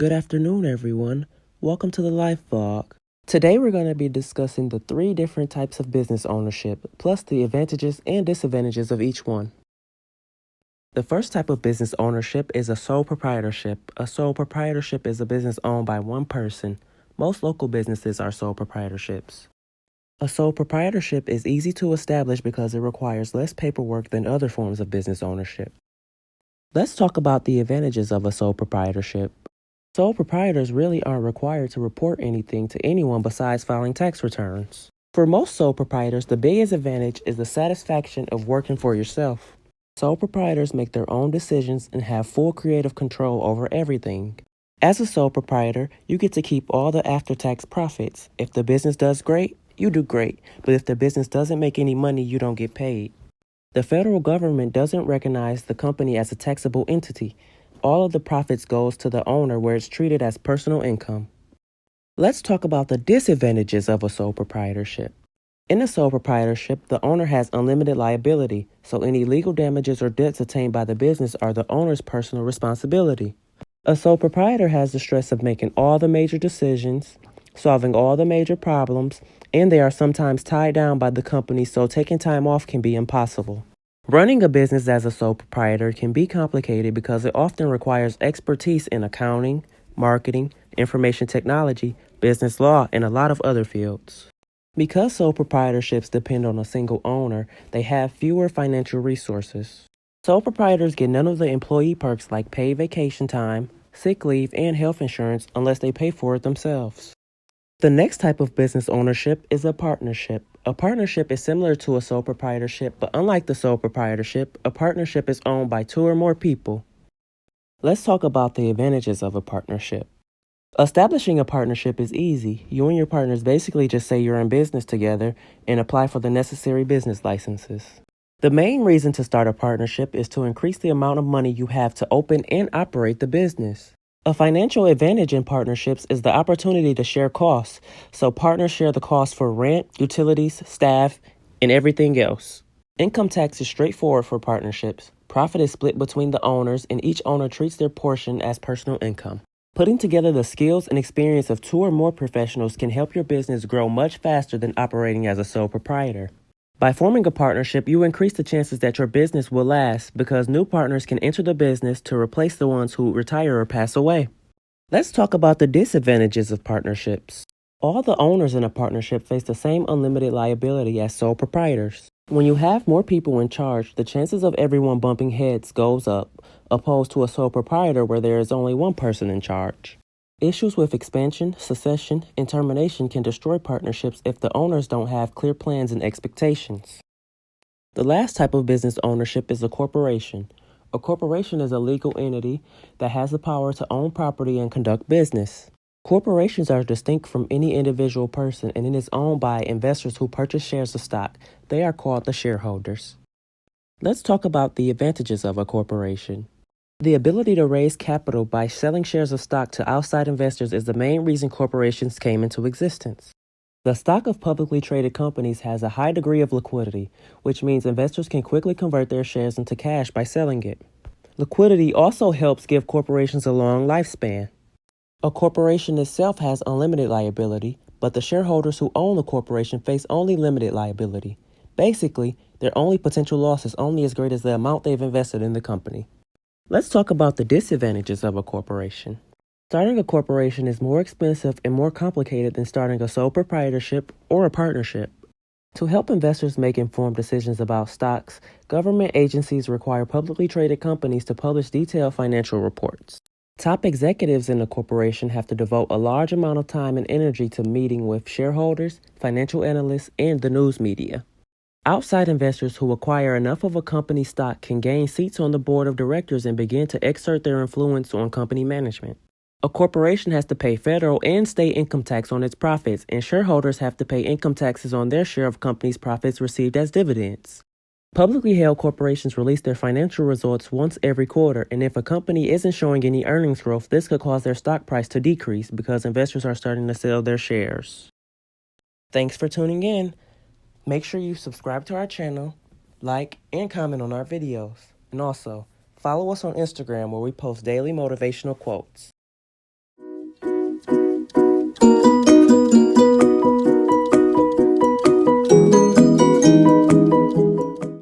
Good afternoon, everyone. Welcome to the life vlog. Today we're going to be discussing the 3 different types of business ownership, plus the advantages and disadvantages of each one. The first type of business ownership is a sole proprietorship. A sole proprietorship is a business owned by one person. Most local businesses are sole proprietorships. A sole proprietorship is easy to establish because it requires less paperwork than other forms of business ownership. Let's talk about the advantages of a sole proprietorship. Sole proprietors really aren't required to report anything to anyone besides filing tax returns. For most sole proprietors, the biggest advantage is the satisfaction of working for yourself. Sole proprietors make their own decisions and have full creative control over everything. As a sole proprietor, you get to keep all the after-tax profits. If the business does great, you do great. But if the business doesn't make any money, you don't get paid. The federal government doesn't recognize the company as a taxable entity. All of the profits goes to the owner where it's treated as personal income. Let's talk about the disadvantages of a sole proprietorship. In a sole proprietorship, the owner has unlimited liability, so any legal damages or debts attained by the business are the owner's personal responsibility. A sole proprietor has the stress of making all the major decisions, solving all the major problems, and they are sometimes tied down by the company, so taking time off can be impossible. Running a business as a sole proprietor can be complicated because it often requires expertise in accounting, marketing, information technology, business law, and a lot of other fields. Because sole proprietorships depend on a single owner, they have fewer financial resources. Sole proprietors get none of the employee perks like paid vacation time, sick leave, and health insurance unless they pay for it themselves. The next type of business ownership is a partnership. A partnership is similar to a sole proprietorship, but unlike the sole proprietorship, a partnership is owned by 2 or more people. Let's talk about the advantages of a partnership. Establishing a partnership is easy. You and your partners basically just say you're in business together and apply for the necessary business licenses. The main reason to start a partnership is to increase the amount of money you have to open and operate the business. A financial advantage in partnerships is the opportunity to share costs, so partners share the cost for rent, utilities, staff, and everything else. Income tax is straightforward for partnerships. Profit is split between the owners, and each owner treats their portion as personal income. Putting together the skills and experience of 2 or more professionals can help your business grow much faster than operating as a sole proprietor. By forming a partnership, you increase the chances that your business will last because new partners can enter the business to replace the ones who retire or pass away. Let's talk about the disadvantages of partnerships. All the owners in a partnership face the same unlimited liability as sole proprietors. When you have more people in charge, the chances of everyone bumping heads goes up, opposed to a sole proprietor where there is only one person in charge. Issues with expansion, succession, and termination can destroy partnerships if the owners don't have clear plans and expectations. The last type of business ownership is a corporation. A corporation is a legal entity that has the power to own property and conduct business. Corporations are distinct from any individual person, and it is owned by investors who purchase shares of stock. They are called the shareholders. Let's talk about the advantages of a corporation. The ability to raise capital by selling shares of stock to outside investors is the main reason corporations came into existence. The stock of publicly traded companies has a high degree of liquidity, which means investors can quickly convert their shares into cash by selling it. Liquidity also helps give corporations a long lifespan. A corporation itself has unlimited liability, but the shareholders who own the corporation face only limited liability. Basically, their only potential loss is only as great as the amount they've invested in the company. Let's talk about the disadvantages of a corporation. Starting a corporation is more expensive and more complicated than starting a sole proprietorship or a partnership. To help investors make informed decisions about stocks, government agencies require publicly traded companies to publish detailed financial reports. Top executives in a corporation have to devote a large amount of time and energy to meeting with shareholders, financial analysts, and the news media. Outside investors who acquire enough of a company's stock can gain seats on the board of directors and begin to exert their influence on company management. A corporation has to pay federal and state income tax on its profits, and shareholders have to pay income taxes on their share of companies' profits received as dividends. Publicly held corporations release their financial results once every quarter, and if a company isn't showing any earnings growth, this could cause their stock price to decrease because investors are starting to sell their shares. Thanks for tuning in. Make sure you subscribe to our channel, like, and comment on our videos. And also, follow us on Instagram where we post daily motivational quotes.